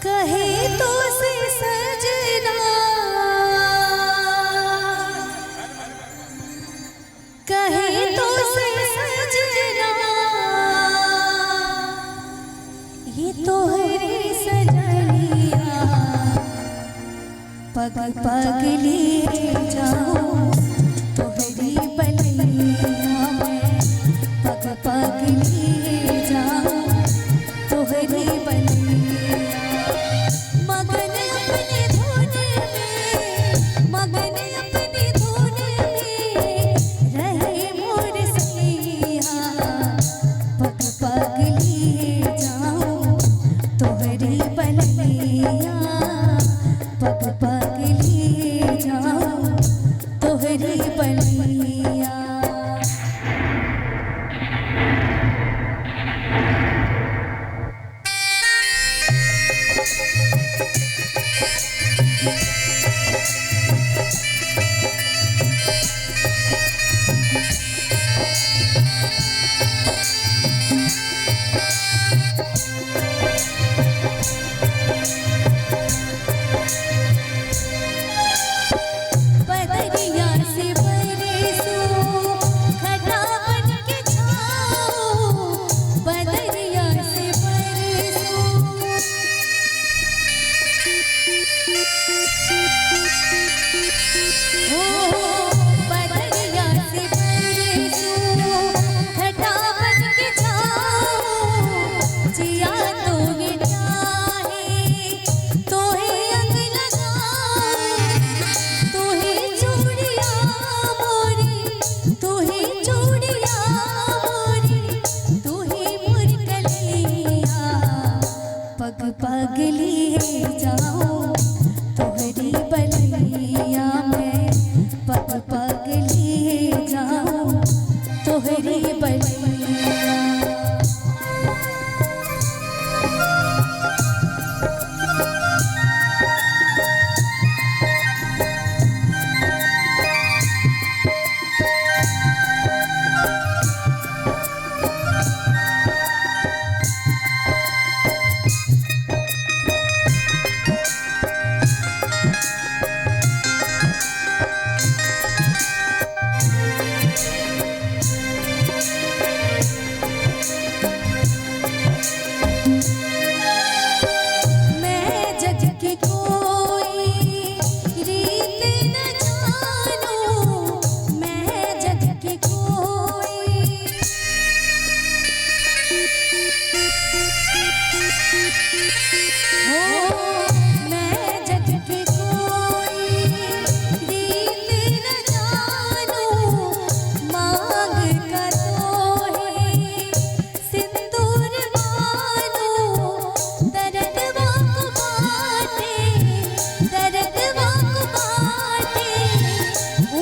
कहे तो से सजना, कहे तो से सजना, ये तो है सजनिया। पग पग ले जाओ तोहरी बलिया में, पग पग ले जाओ तोहरी बलिया। मगन अपनी धुन में, मगन अपनी धुन में रहे मोर सैया। पग पग ले जाओ तोहरी बलिया, पग पग ले जाओ तोहरी बलिया। बदरिया से बरसो घटा बन के जाओ, बदरिया से बरसो। बदरिया से बरसो घटा बन के जाओ, जिया तोहे चाहे तोहे अंग लगाओ। तोहे चूड़िया मोरी, तोहे चूड़िया मोरी, तोहे मोर कलैया। पग पग लिए जाओ तोहरी बलिया में, पग पग लिए जाओ तोहरी बलिया। मैं जग की कोई रीत न जानूं, मैं जग की कोई, मैं जग की कोई रीत न जानूं। मांग का तोहे सिंदूर मानूं, दर्दवा को बाटे, दर्दवा को बाटे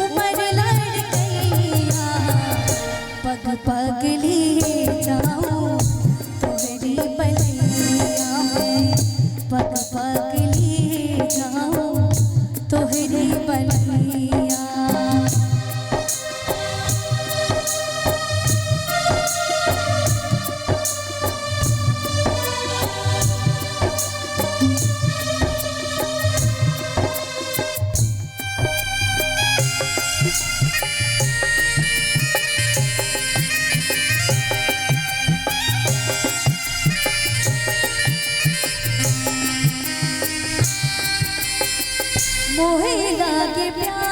उमर लड़कैया। पग पग लिए जाओ तोहरी बलिया में, पग पग लिए जाओ तोहरी बलिया। मोहे लागे प्यार